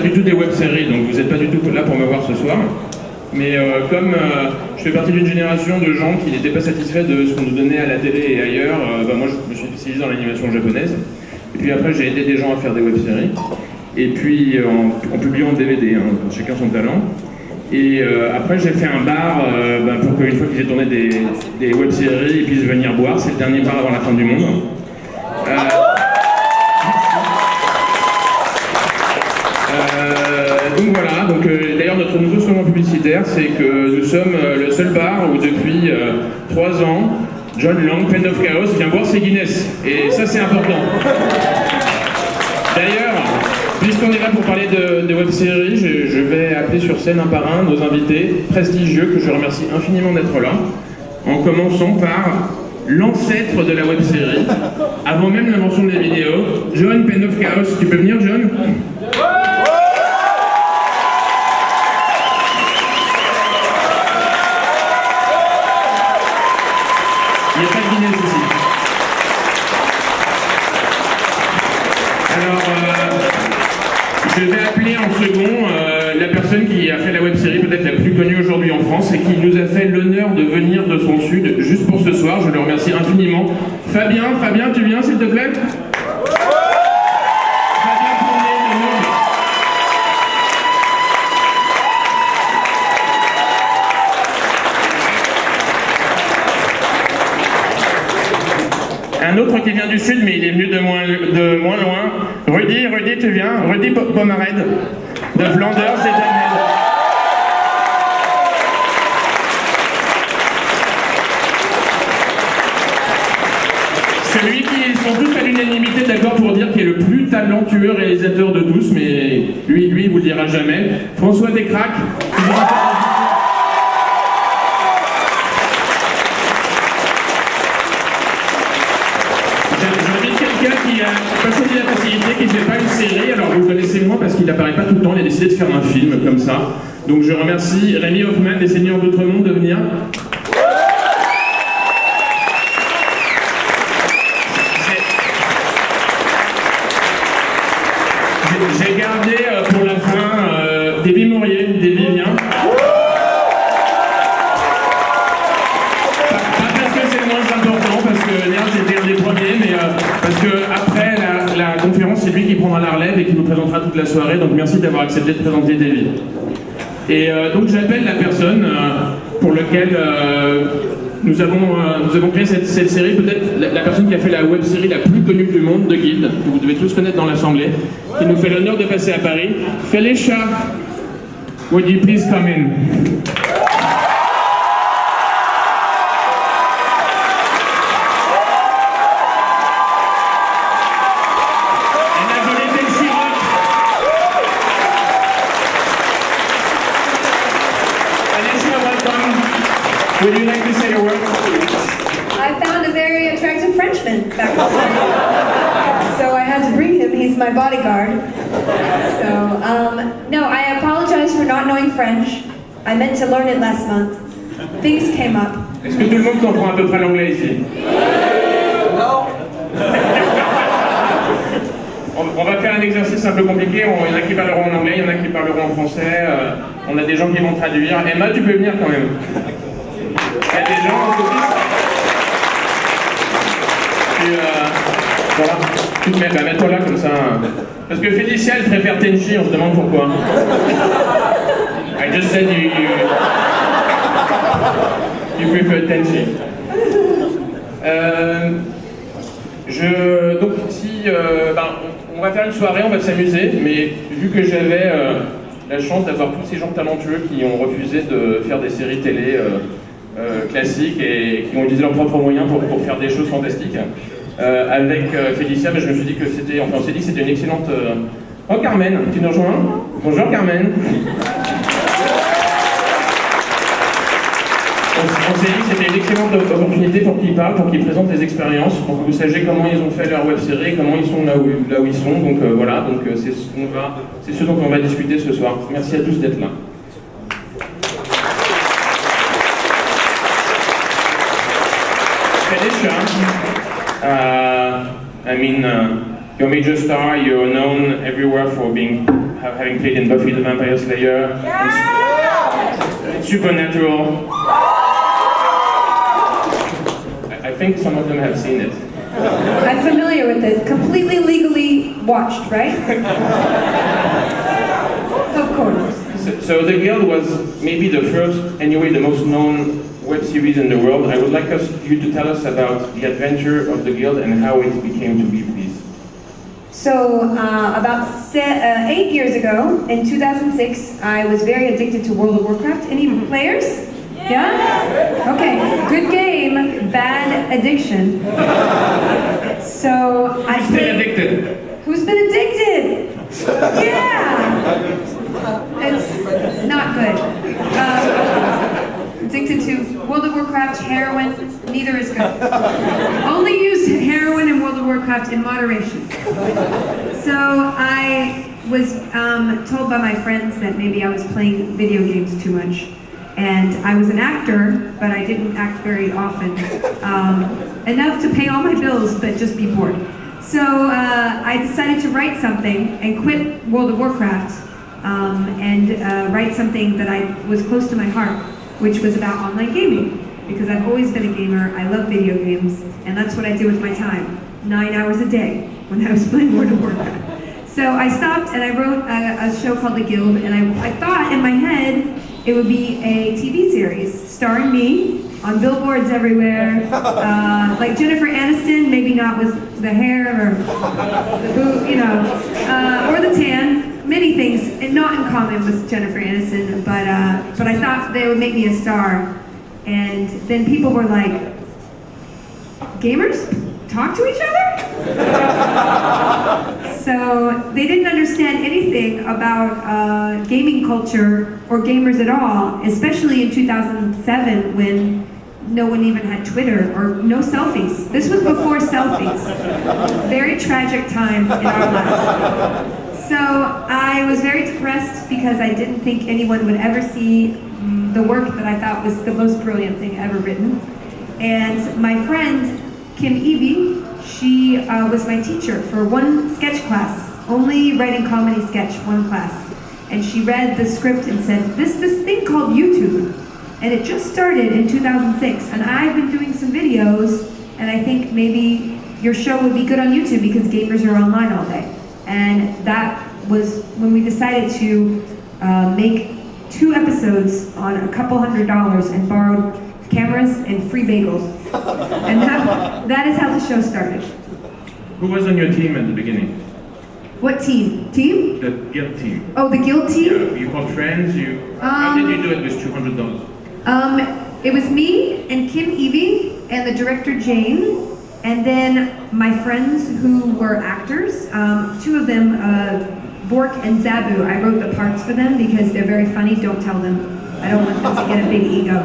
pas du tout des web-séries, donc vous n'êtes pas du tout là pour me voir ce soir. Mais comme je fais partie d'une génération de gens qui n'étaient pas satisfaits de ce qu'on nous donnait à la télé et ailleurs, moi je me suis spécialisé dans l'animation japonaise. Et puis après j'ai aidé des gens à faire des web-séries. Et puis en publiant en DVD, hein, chacun son talent. Et après j'ai fait un bar pour qu'une fois qu'ils aient tourné des web-séries, ils puissent venir boire. C'est le dernier bar avant la fin du monde. Donc voilà, d'ailleurs notre nouveau slogan publicitaire, c'est que nous sommes le seul bar où depuis 3 ans, John Lang, Pen of Chaos, vient boire ses Guinness. Et ça c'est important. D'ailleurs, puisqu'on est là pour parler de web-séries, je vais appeler sur scène un par un nos invités prestigieux, que je remercie infiniment d'être là, en commençant par l'ancêtre de la web-série, avant même l'invention des vidéos, John, Pen of Chaos. Tu peux venir, John ? Il n'y a pas de Guinness ici. Alors, je vais appeler en second la personne qui a fait la web-série peut-être la plus connue aujourd'hui en France et qui nous a fait l'honneur de venir de son sud juste pour ce soir. Je le remercie infiniment. Fabien, tu viens s'il te plaît ? Un autre qui vient du sud, mais il est venu de moins loin. Rudy, tu viens ? Rudy Pomared, de Flanders et d'Annel. Celui qui sont tous à l'unanimité d'accord pour dire qu'il est le plus talentueux réalisateur de tous, mais lui, il vous le dira jamais. François Descraques. Qui a pas choisi la facilité, qui ne fait pas une série, alors vous le connaissez moins parce qu'il n'apparaît pas tout le temps, il a décidé de faire un film comme ça. Donc je remercie Rémi Hoffman des Seigneurs d'Outre-Monde de venir. J'ai gardé pour la fin Déby Maurier. Déby, viens. Pas parce que c'est le moins important, parce que Léa c'était un des premiers, mais parce que après la conférence, c'est lui qui prendra la relève et qui nous présentera toute la soirée. Donc merci d'avoir accepté de présenter Déby. Et donc j'appelle la personne pour laquelle nous avons créé cette série, peut-être la personne qui a fait la web-série la plus connue du monde de Guild, que vous devez tous connaître dans l'Assemblée, qui nous fait l'honneur de passer à Paris. Felicia, would you please come in? Would you like to say a word? I found a very attractive Frenchman back home. So I had to bring him, he's my bodyguard. So, no, I apologize for not knowing French. I meant to learn it last month. Things came up. Est-ce que tout le monde comprend à peu près l'anglais ici? Non. On va faire un exercice un peu compliqué. Il y en a qui parleront en anglais, il y en a qui parleront en français. On a des gens qui vont traduire. Emma, tu peux venir quand même. Il y a des gens en coulisses. Puis voilà, tu te mets, mets-toi là comme ça. Parce que Félicia, elle préfère Tenchi, on se demande pourquoi. I just said you prefer Tenchi. Donc si, on va faire une soirée, on va s'amuser, mais vu que j'avais la chance d'avoir tous ces gens talentueux qui ont refusé de faire des séries télé classiques et qui ont utilisé leurs propres moyens pour faire des choses fantastiques. Avec Félicia, je me suis dit que c'était, enfin on s'est dit que c'était une excellente... Oh Carmen, tu nous rejoins? Bonjour Carmen. On s'est dit que c'était une excellente opportunité pour qu'ils parlent, pour qu'ils présentent des expériences, pour que vous sachiez comment ils ont fait leur web-série, comment ils sont là où ils sont. Donc voilà, donc c'est ce dont on va discuter ce soir. Merci à tous d'être là. Felicia, You're a major star. You're known everywhere for having played in Buffy the Vampire Slayer, and Supernatural. I think some of them have seen it. I'm familiar with it. Completely legally watched, right? Of course. So The Guild was maybe the first, anyway, the most known web series in the world. I would like you to tell us about the adventure of The Guild and how it became to be, please. So, about 8 years ago, in 2006, I was very addicted to World of Warcraft. Any players? Yeah? Okay, good game, bad addiction. So, I Stay addicted. Who's been addicted? Yeah! It's not good. Addicted to World of Warcraft, heroin, neither is good. Only use heroin in World of Warcraft in moderation. So I was told by my friends that maybe I was playing video games too much. And I was an actor, but I didn't act very often. Enough to pay all my bills, but just be bored. So I decided to write something and quit World of Warcraft and write something that was close to my heart, which was about online gaming. Because I've always been a gamer, I love video games, and that's what I do with my time. 9 hours a day when I was playing World of Warcraft. So I stopped and I wrote a show called The Guild, and I thought in my head it would be a TV series starring me on billboards everywhere, like Jennifer Aniston, maybe not with the hair or the boot, or the tan. Many things, and not in common with Jennifer Aniston, but I thought they would make me a star. And then people were like, gamers talk to each other? So they didn't understand anything about gaming culture or gamers at all, especially in 2007 when no one even had Twitter or no selfies. This was before selfies. Very tragic time in our lives. So I was very depressed because I didn't think anyone would ever see the work that I thought was the most brilliant thing ever written. And my friend, Kim Evie, she was my teacher for one sketch class, only writing comedy sketch, one class. And she read the script and said, this thing called YouTube. And it just started in 2006. And I've been doing some videos, and I think maybe your show would be good on YouTube because gamers are online all day. And that was when we decided to make 2 episodes on a couple $100 and borrowed cameras and free bagels. And that is how the show started. Who was on your team at the beginning? What team? Team? The Guild team. Oh, the Guild team? Yeah, you called friends, how did you do it with $200? It was me and Kim Evie and the director Jane, and then my friends who were actors, 2 of them, Bork and Zabu. I wrote the parts for them because they're very funny. Don't tell them. I don't want them to get a big ego.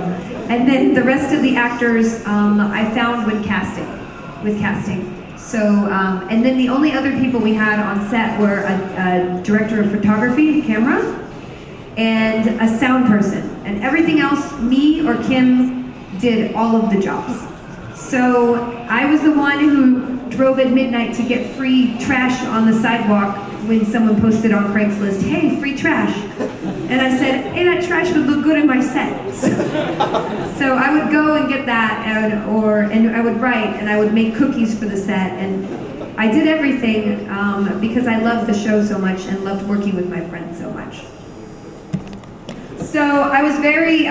And then the rest of the actors I found with casting. So, and then the only other people we had on set were a director of photography, camera, and a sound person. And everything else, me or Kim did all of the jobs. So I was the one who drove at midnight to get free trash on the sidewalk when someone posted on Craigslist, hey, free trash. And I said, hey, that trash would look good in my set. So I would go and get that, and I would write, and I would make cookies for the set, and I did everything because I loved the show so much and loved working with my friends so much. So I was very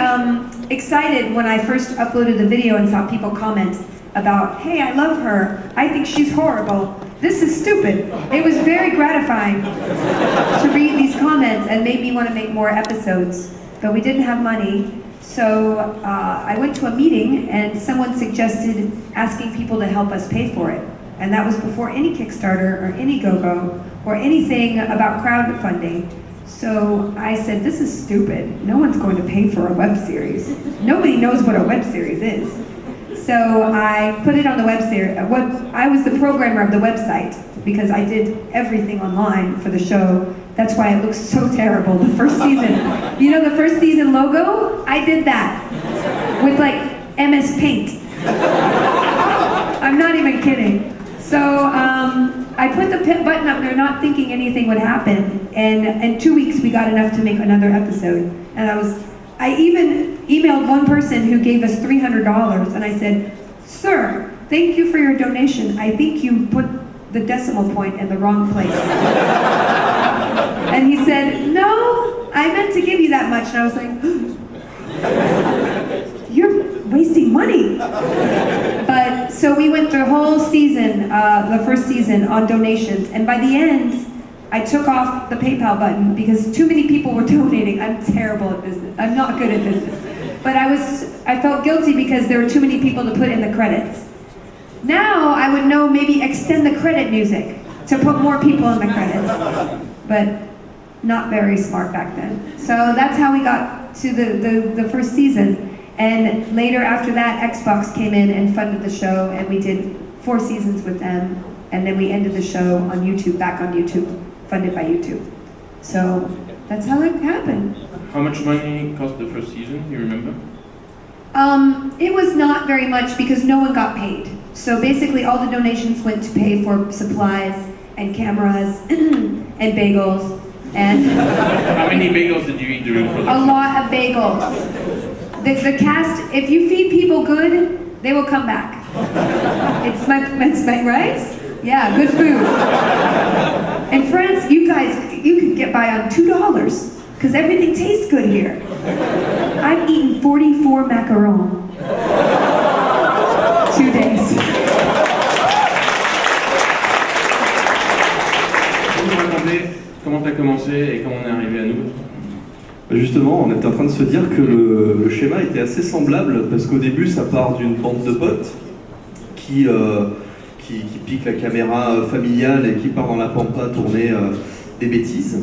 excited when I first uploaded the video and saw people comment about, hey, I love her, I think she's horrible, this is stupid. It was very gratifying to read these comments and made me want to make more episodes, but we didn't have money. So I went to a meeting and someone suggested asking people to help us pay for it. And that was before any Kickstarter or any GoGo or anything about crowdfunding. So I said, this is stupid. No one's going to pay for a web series. Nobody knows what a web series is. So I put it on the web series. I was the programmer of the website because I did everything online for the show. That's why it looks so terrible. The first season, you know the first season logo? I did that with like MS Paint. I'm not even kidding. So I put the button up there not thinking anything would happen, and in 2 weeks we got enough to make another episode. And I even emailed one person who gave us $300, and I said, "Sir, thank you for your donation. I think you put the decimal point in the wrong place." And he said, "No, I meant to give you that much." And I was like, "You're wasting money." But so we went the whole season, the first season, on donations, and by the end, I took off the PayPal button because too many people were donating. I'm terrible at business. I'm not good at business. But I felt guilty because there were too many people to put in the credits. Now I would know maybe extend the credit music to put more people in the credits. But not very smart back then. So that's how we got to the first season. And later after that, Xbox came in and funded the show, and we did 4 seasons with them. And then we ended the show on YouTube, back on YouTube, funded by YouTube. So that's how it happened. How much money cost the first season, you remember? It was not very much because no one got paid. So basically all the donations went to pay for supplies and cameras and bagels and How many bagels did you eat during production? a lot of bagels. The cast, if you feed people good, they will come back. It's my right? Yeah, good food. In France, you can get by on $2 because everything tastes good here. I've eaten 44 macarons. 2 days. Peux nous raconter comment tu as commencé et comment on est arrivé à nous? Justement, on était en train de se dire que le schéma était assez semblable parce qu'au début, ça part d'une bande de potes qui pique la caméra familiale et qui part dans la pampa tourner des bêtises.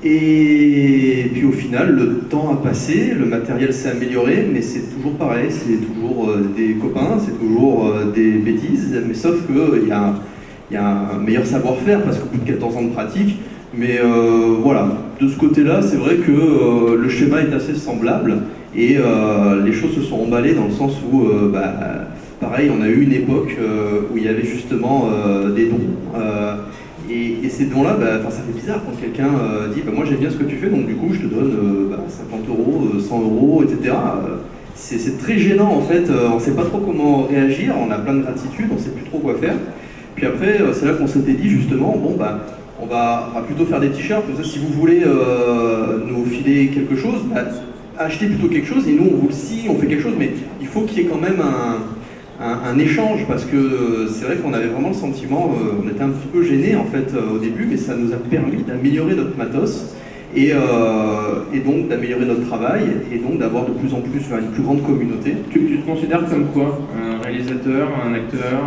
Et puis au final, le temps a passé, le matériel s'est amélioré, mais c'est toujours pareil, c'est toujours des copains, c'est toujours des bêtises, mais sauf qu'il y a un meilleur savoir-faire parce qu'au bout de 14 ans de pratique, mais voilà, de ce côté-là, c'est vrai que le schéma est assez semblable et les choses se sont emballées dans le sens où, pareil, on a eu une époque où il y avait justement des dons. Et ces dons-là, ça fait bizarre quand quelqu'un dit moi j'aime bien ce que tu fais, donc du coup je te donne 50 €, 100 €, etc. C'est très gênant en fait, on ne sait pas trop comment réagir, on a plein de gratitude, on ne sait plus trop quoi faire. Puis après, c'est là qu'on s'était dit justement, on va plutôt faire des t-shirts, comme ça si vous voulez nous filer quelque chose, achetez plutôt quelque chose et nous on vous le scie, on fait quelque chose, mais il faut qu'il y ait quand même un échange parce que c'est vrai qu'on avait vraiment le sentiment, on était un petit peu gênés en fait au début, mais ça nous a permis d'améliorer notre matos et donc d'améliorer notre travail et donc d'avoir de plus en plus une plus grande communauté. Tu te considères comme quoi? Un réalisateur, un acteur,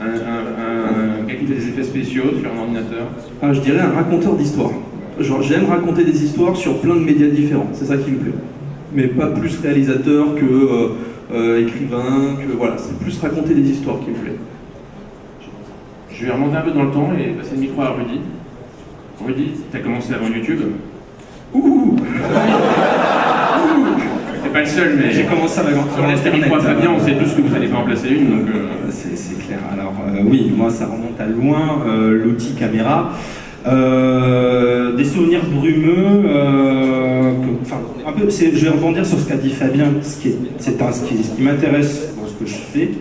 un gars qui fait des effets spéciaux sur un ordinateur? Je dirais un raconteur d'histoires. Genre j'aime raconter des histoires sur plein de médias différents, c'est ça qui me plaît. Mais pas plus réalisateur que écrivain, que voilà, c'est plus raconter des histoires qui me plaît. Je vais remonter un peu dans le temps et passer le micro à Rudy. Rudy, t'as commencé avant YouTube. Ouh T'es pas le seul, mais j'ai commencé avec sur la micro à Fabien, on sait tous que vous allez pas en placer une, donc... C'est clair. Alors oui, moi ça remonte à loin, l'outil caméra. Des souvenirs brumeux, un peu, je vais rebondir sur ce qu'a dit Fabien, ce qui m'intéresse dans ce que je fais,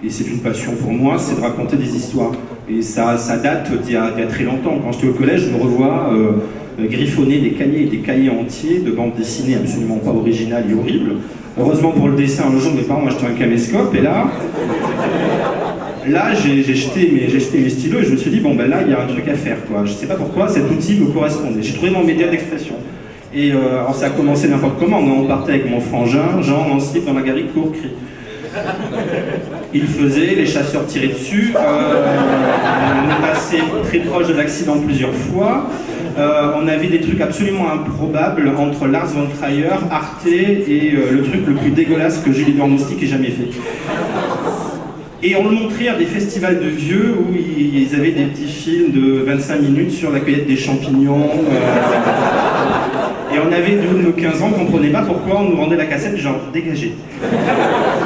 et c'est une passion pour moi, c'est de raconter des histoires. Et ça date d'il y a très longtemps. Quand j'étais au collège, je me revois griffonner des cahiers entiers de bandes dessinées absolument pas originales et horribles. Heureusement pour le dessin, un jour mes parents m'ont acheté un caméscope, et là j'ai jeté mes stylos et je me suis dit, là il y a un truc à faire, quoi. Je sais pas pourquoi cet outil me correspondait. J'ai trouvé mon média d'expression. Et alors ça a commencé n'importe comment. On partait avec mon frangin, Jean, en slip dans la garrigue, court cri. Il faisait, les chasseurs tiraient dessus, on est passé très proche de l'accident plusieurs fois. On avait des trucs absolument improbables entre Lars von Trier, Arte et le truc le plus dégueulasse que Julie Dormoustique ait jamais fait. Et on le montrait à des festivals de vieux où ils avaient des petits films de 25 minutes sur la cueillette des champignons. Et on avait de nos 15 ans, on ne comprenait pas pourquoi on nous rendait la cassette genre dégagé.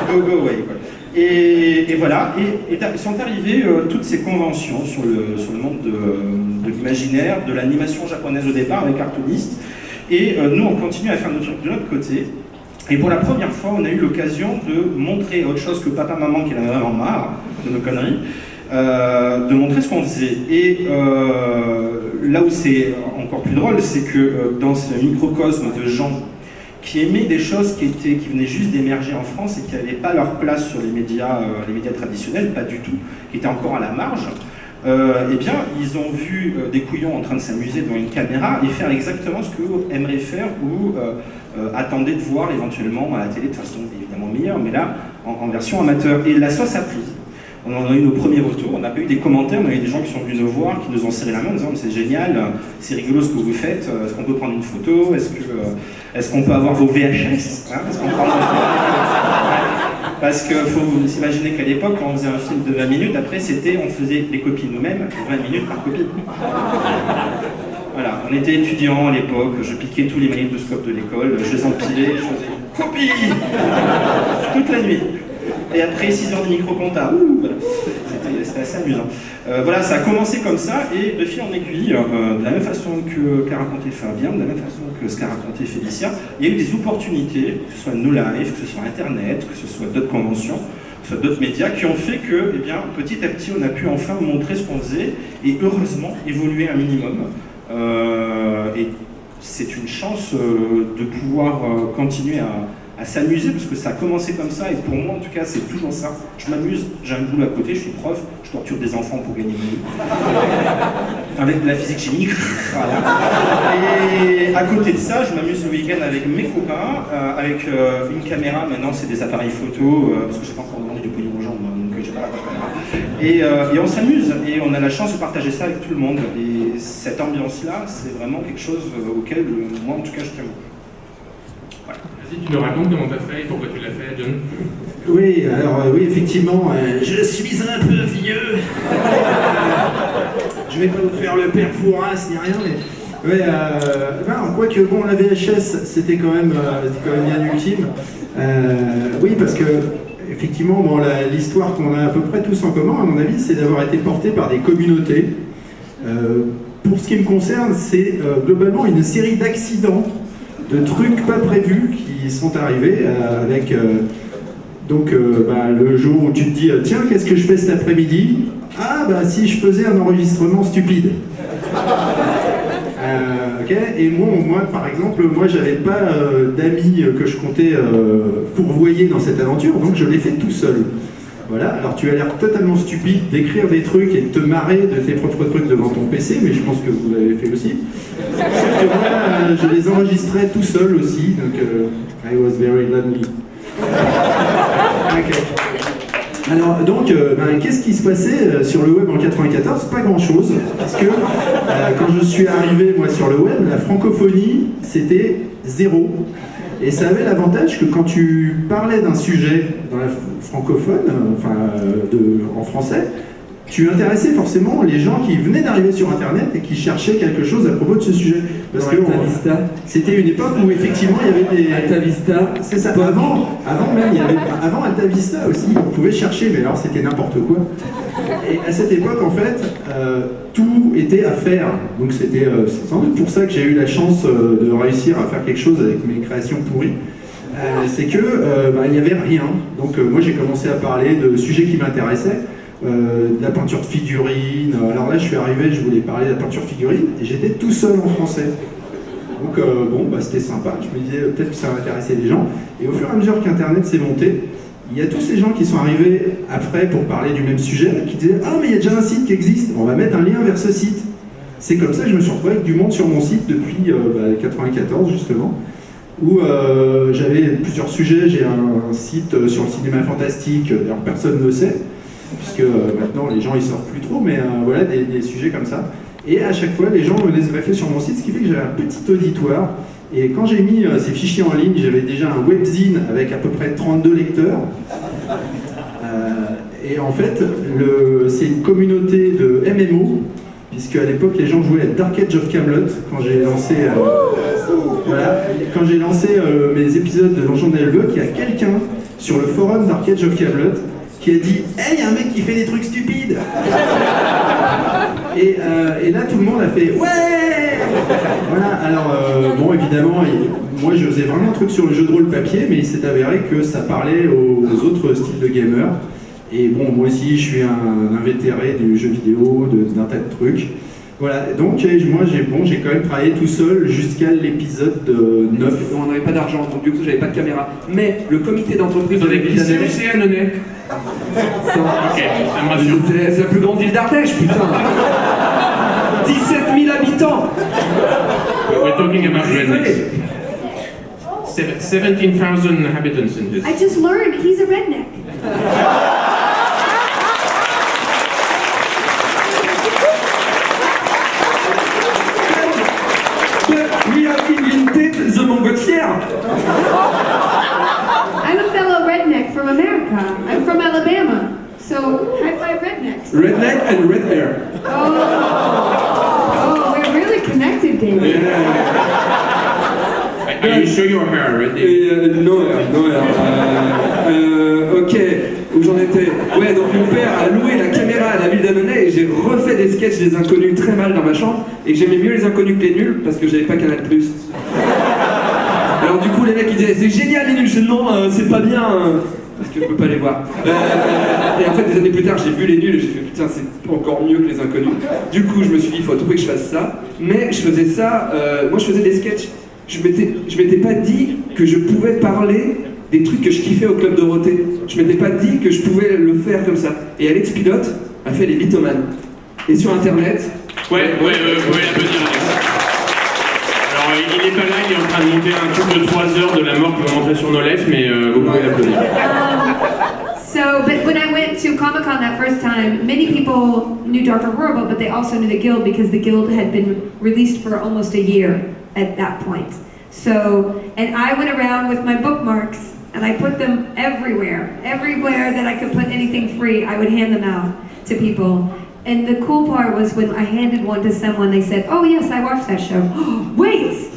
Go away, quoi. Et voilà, et sont arrivées toutes ces conventions sur le monde de l'imaginaire, de l'animation japonaise au départ, avec cartoonistes. Et nous, on continue à faire notre truc de notre côté. Et pour la première fois, on a eu l'occasion de montrer autre chose que papa-maman qui en avait vraiment marre de nos conneries, de montrer ce qu'on faisait. Et là où c'est encore plus drôle, c'est que dans ce microcosme de gens qui aimaient des choses qui venaient juste d'émerger en France et qui n'avaient pas leur place sur les médias traditionnels, pas du tout, qui étaient encore à la marge, eh bien, ils ont vu des couillons en train de s'amuser devant une caméra et faire exactement ce qu'eux aimeraient faire ou attendaient de voir éventuellement à la télé de façon évidemment meilleure, mais là, en version amateur. Et la sauce a pris. On en a eu nos premiers retours, on n'a pas eu des commentaires, on a eu des gens qui sont venus nous voir, qui nous ont serré la main en disant c'est génial, c'est rigolo ce que vous faites, est-ce qu'on peut prendre une photo, est-ce qu'on peut avoir vos VHS, hein, parce qu'il faut s'imaginer qu'à l'époque, quand on faisait un film de 20 minutes, après on faisait les copies nous-mêmes, 20 minutes par copie. Voilà, on était étudiants à l'époque, je piquais tous les magnétoscopes de l'école, je les empilais, je faisais copie toute la nuit. Et après 6 heures de micro-compta, voilà. C'était assez amusant. Voilà, ça a commencé comme ça, et de fil en aiguille, de la même façon qu'a raconté Fabien, de la même façon que ce qu'a raconté Félicia, il y a eu des opportunités, que ce soit No Life, que ce soit Internet, que ce soit d'autres conventions, que ce soit d'autres médias, qui ont fait que, eh bien, petit à petit, on a pu enfin montrer ce qu'on faisait, et heureusement, évoluer un minimum. Et c'est une chance de pouvoir continuer à s'amuser, parce que ça a commencé comme ça, et pour moi en tout cas c'est toujours ça. Je m'amuse, j'ai un boulot à côté, je suis prof, je torture des enfants pour gagner ma vie. Avec de la physique chimique, voilà. Et à côté de ça, je m'amuse le week-end avec mes copains, avec une caméra, maintenant c'est des appareils photo, parce que j'ai pas encore demandé du pognon aux gens, donc j'ai pas la caméra. Et on s'amuse, et on a la chance de partager ça avec tout le monde. Et cette ambiance-là, c'est vraiment quelque chose auquel, moi en tout cas, je tiens beaucoup. Vas-y, tu nous racontes comment tu as fait et pourquoi tu l'as fait, John? Oui, alors oui, effectivement, je suis un peu vieux. Je vais pas vous faire le père Fouras ni rien, mais ouais, quoique bon, la VHS, c'était quand même bien ultime. Oui, parce que effectivement, bon, l'histoire qu'on a à peu près tous en commun, à mon avis, c'est d'avoir été porté par des communautés. Pour ce qui me concerne, c'est globalement une série d'accidents, de trucs pas prévus qui sont arrivés avec le jour où tu te dis tiens, qu'est-ce que je fais cet après-midi? Ah bah si je faisais un enregistrement stupide. Et moi par exemple, j'avais pas d'amis que je comptais fourvoyer dans cette aventure, donc je l'ai fait tout seul. Voilà, alors tu as l'air totalement stupide d'écrire des trucs et de te marrer de tes propres trucs devant ton PC, mais je pense que vous l'avez fait aussi. Sauf que moi, je les enregistrais tout seul aussi, donc I was very lonely. Okay. Alors donc, qu'est-ce qui se passait sur le web en 94? Pas grand-chose, parce que quand je suis arrivé moi sur le web, la francophonie c'était 0. Et ça avait l'avantage que quand tu parlais d'un sujet dans la francophone, en français, tu intéressais forcément les gens qui venaient d'arriver sur Internet et qui cherchaient quelque chose à propos de ce sujet. Parce que c'était une époque où effectivement il y avait des... Alta Vista. C'est ça. Avant Alta Vista aussi, on pouvait chercher, mais alors c'était n'importe quoi. Et à cette époque, en fait, tout était à faire. Donc c'était sans doute pour ça que j'ai eu la chance de réussir à faire quelque chose avec mes créations pourries. C'est que il n'y avait rien. Donc moi j'ai commencé à parler de sujets qui m'intéressaient. De la peinture de figurines. Alors là je suis arrivé, je voulais parler de la peinture figurine et j'étais tout seul en français. Donc c'était sympa, je me disais peut-être que ça va intéresser les gens. Et au fur et à mesure qu'Internet s'est monté, il y a tous ces gens qui sont arrivés après pour parler du même sujet, qui disaient « Ah mais il y a déjà un site qui existe, on va mettre un lien vers ce site ». C'est comme ça que je me suis retrouvé avec du monde sur mon site depuis 1994 justement, où j'avais plusieurs sujets. J'ai un site sur le cinéma fantastique, d'ailleurs personne ne le sait, puisque maintenant les gens ils sortent plus trop, mais voilà, des sujets comme ça. Et à chaque fois, les gens me les greffaient sur mon site, ce qui fait que j'avais un petit auditoire. Et quand j'ai mis ces fichiers en ligne, j'avais déjà un webzine avec à peu près 32 lecteurs. Et en fait, c'est une communauté de MMO, puisque à l'époque, les gens jouaient à Dark Age of Camelot quand j'ai lancé... quand j'ai lancé mes épisodes de Donjons et Dragons, il y a quelqu'un sur le forum Dark Age of Camelot qui a dit « Hey, y a un mec qui fait des trucs stupides !» Et là, tout le monde a fait « Ouais !» Voilà, alors, bon, évidemment, moi, je faisais vraiment un truc sur le jeu de rôle papier, mais il s'est avéré que ça parlait aux autres styles de gamers. Et bon, moi aussi, je suis un invétéré du jeu vidéo, d'un tas de trucs. Voilà, donc moi, j'ai quand même travaillé tout seul jusqu'à l'épisode 9. On n'avait pas d'argent, donc du coup, j'avais pas de caméra. Mais le comité d'entreprise... Vous avez glissé où c'est Annonay? Ok, ça me rassure. c'est la plus grande ville d'Ardèche, putain. 17 000 habitants. We're talking about rednecks. 17,000 inhabitants in this. I just learned he's a redneck. But we have invented the Montgolfière. I'm a fellow redneck from America. I'm from Alabama. So, high five rednecks. Redneck and red hair. Oh, we're really connected, David. Are you sure you're her redneck? No hair. Ok, où j'en étais? Ouais, donc mon père a loué la caméra à la ville d'Annonay et j'ai refait des sketchs des inconnus très mal dans ma chambre et que j'aimais mieux les inconnus que les nuls parce que j'avais pas Canal+. Alors du coup les mecs ils disaient c'est génial les nuls, je dis non c'est pas bien parce que je peux pas les voir. Et en fait des années plus tard j'ai vu les nuls et j'ai fait putain c'est encore mieux que les inconnus. Du coup je me suis dit il faut trouver que je fasse ça, mais je faisais ça, moi je faisais des sketchs. Je m'étais pas dit que je pouvais parler des trucs que je kiffais au Club Dorothée. Je m'étais pas dit que je pouvais le faire comme ça. Et Alex Pilote a fait les Mythomanes. Et sur internet... Ouais, vous pouvez l'applaudir Alex. Alors il est pas là, il est en train de monter un truc de 3 heures de la mort qui va rentrer sur nos lèvres, mais vous pouvez l'applaudir. So, but when I went to Comic-Con that first time, many people knew Dr. Horrible, but they also knew the Guild because the Guild had been released for almost a year at that point. So, and I went around with my bookmarks and I put them everywhere that I could put anything free, I would hand them out to people. And the cool part was when I handed one to someone, they said, "Oh yes, I watched that show." Wait!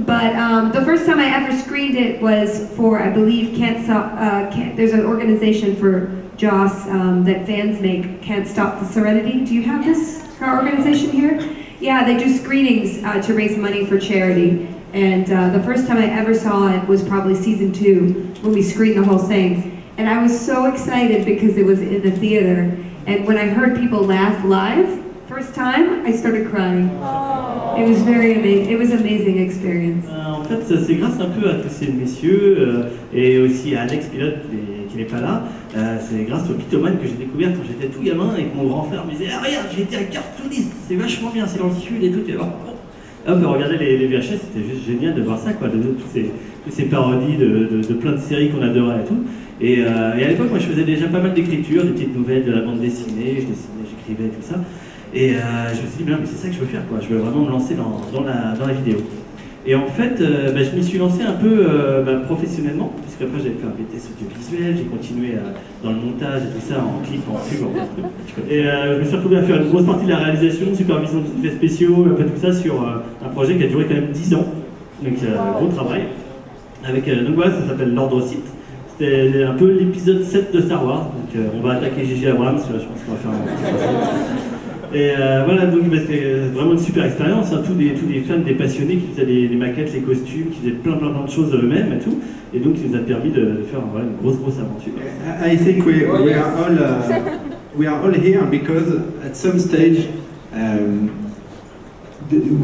But the first time I ever screened it was for, I believe, there's an organization for Joss that fans make, Can't Stop the Serenity. Do you have this organization here? Yeah, they do screenings to raise money for charity. And the first time I ever saw it was probably season 2, when we screened the whole thing. And I was so excited because it was in the theater. And when I heard people laugh live, first time, I started crying. It was very amazing. It was an amazing experience. En fait, c'est grâce un peu à tous ces messieurs et aussi à Alex Pilote qui n'est pas là. C'est grâce au Mythoman que j'ai découvert quand j'étais tout gamin et que mon grand frère me disait ah regarde, j'ai été un cartooniste, c'est vachement bien, c'est l'anti-sud et tout. Et alors, hop, regarder les VHS, c'était juste génial de voir ça, quoi, de toutes ces parodies de plein de séries qu'on adorait et tout. Et à l'époque, moi, je faisais déjà pas mal d'écriture, des petites nouvelles, de la bande dessinée, je dessinais, j'écrivais, tout ça. Et je me suis dit, mais c'est ça que je veux faire, quoi. Je veux vraiment me lancer dans la vidéo. Et en fait, je m'y suis lancé un peu professionnellement, puisque après j'avais fait un BTS audiovisuel, j'ai continué dans le montage et tout ça, en clip, en pub, en truc. Et je me suis retrouvé à faire une grosse partie de la réalisation, supervision d'effets spéciaux, un peu tout ça sur un projet qui a duré quand même 10 ans. Donc gros travail. Donc voilà, ça s'appelle l'Ordre Sith. C'était un peu l'épisode 7 de Star Wars. Donc on va attaquer J.J. Abrams, je pense qu'on va faire un Et voilà, donc c'était vraiment une super expérience, hein. Tous les fans, des passionnés qui faisaient les maquettes, les costumes, qui faisaient plein de choses eux-mêmes et tout, et donc ça nous a permis de faire une grosse aventure. I think we are all here because at some stage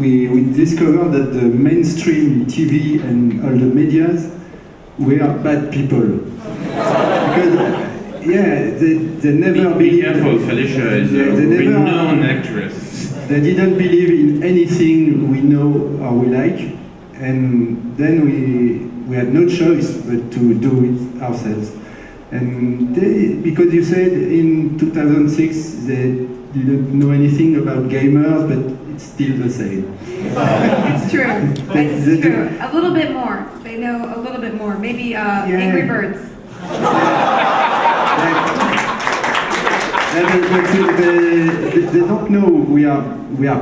we discovered that the mainstream TV and all the medias were bad people. Because yeah, they never Be careful, Felicia is a renowned actress. They didn't believe in anything we know or we like, and then we had no choice but to do it ourselves. And because you said in 2006 they didn't know anything about gamers, but it's still the same. It's true. It's true. A little bit more. They know a little bit more. Maybe Angry Birds. They don't know we are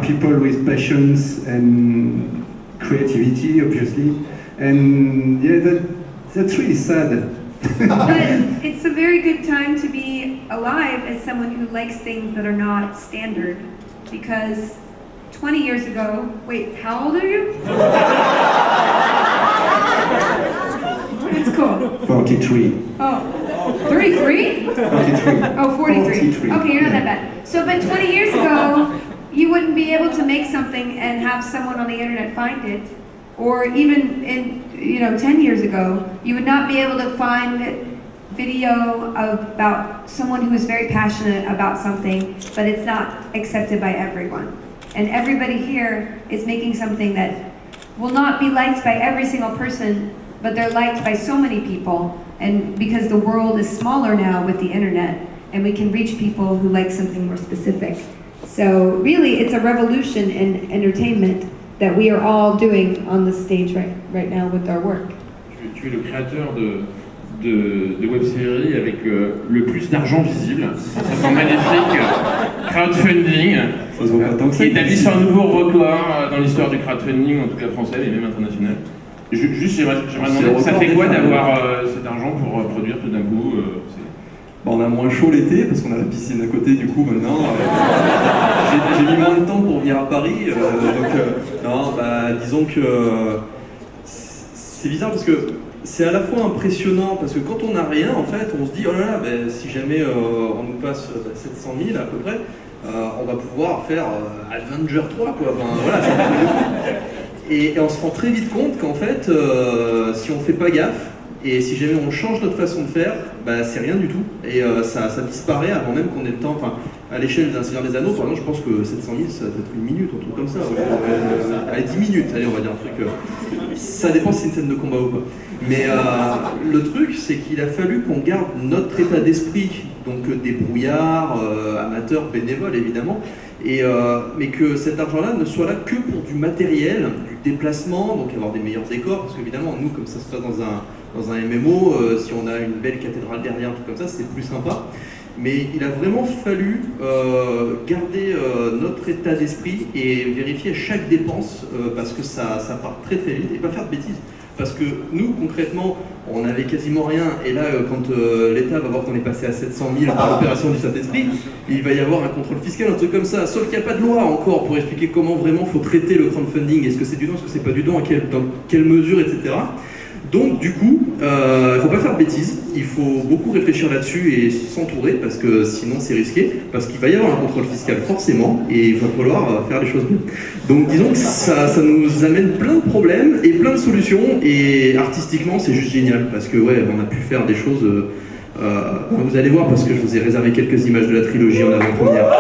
people with passions and creativity, obviously, and yeah, that's really sad But it's a very good time to be alive as someone who likes things that are not standard. Because 20 years ago, wait, how old are you? It's cool. 43. Oh, 33? 43. Oh, 43. 43. Okay, you're not that bad. So, but 20 years ago, you wouldn't be able to make something and have someone on the internet find it. Or even in, 10 years ago, you would not be able to find video about someone who is very passionate about something, but it's not accepted by everyone. And everybody here is making something that will not be liked by every single person, but they're liked by so many people. And because the world is smaller now with the internet, and we can reach people who like something more specific. So really, it's a revolution in entertainment that we are all doing on the stage right now with our work. Tu es le créateur de web-séries avec le plus d'argent visible. Ça sent magnifique. Crowdfunding. Ça se voit pas tant que ça. Qui établit sur un nouveau record dans l'histoire du crowdfunding, en tout cas français et même international. Juste, j'aimerais demander, ça fait quoi d'avoir cet argent pour produire tout d'un coup Bon, on a moins chaud l'été parce qu'on a la piscine à côté du coup maintenant. J'ai mis moins de temps pour venir à Paris. Disons que c'est bizarre parce que c'est à la fois impressionnant parce que quand on n'a rien en fait on se dit oh là là si jamais on nous passe 700 000 à peu près on va pouvoir faire Avenger 3 quoi. Enfin, voilà, et on se rend très vite compte qu'en fait si on fait pas gaffe et si jamais on change notre façon de faire, c'est rien du tout. Et ça disparaît avant même qu'on ait le temps. Enfin, à l'échelle d'un Seigneur des Anneaux, par exemple, je pense que 700 000, ça doit être une minute, un truc comme ça. Allez, 10 minutes, allez, on va dire un truc. Ça dépend si c'est une scène de combat ou pas. Mais le truc, c'est qu'il a fallu qu'on garde notre état d'esprit, donc débrouillard, amateur, bénévole évidemment, mais que cet argent-là ne soit là que pour du matériel, du déplacement, donc avoir des meilleurs décors, parce qu'évidemment, nous, comme ça se passe dans un MMO, si on a une belle cathédrale derrière, un truc comme ça, c'est plus sympa. Mais il a vraiment fallu garder notre état d'esprit et vérifier chaque dépense parce que ça part très très vite et pas faire de bêtises. Parce que nous, concrètement, on n'avait quasiment rien. Et là, quand l'État va voir qu'on est passé à 700 000 par l'opération du Saint-Esprit, il va y avoir un contrôle fiscal, un truc comme ça. Sauf qu'il n'y a pas de loi encore pour expliquer comment vraiment faut traiter le crowdfunding. Est-ce que c'est du don, est-ce que c'est pas du don, dans quelle mesure, etc. Donc du coup, il ne faut pas faire de bêtises, il faut beaucoup réfléchir là-dessus et s'entourer parce que sinon c'est risqué, parce qu'il va y avoir un contrôle fiscal forcément et il va falloir faire les choses bien. Donc disons que ça nous amène plein de problèmes et plein de solutions et artistiquement c'est juste génial parce que ouais, on a pu faire des choses, vous allez voir parce que je vous ai réservé quelques images de la trilogie en avant-première.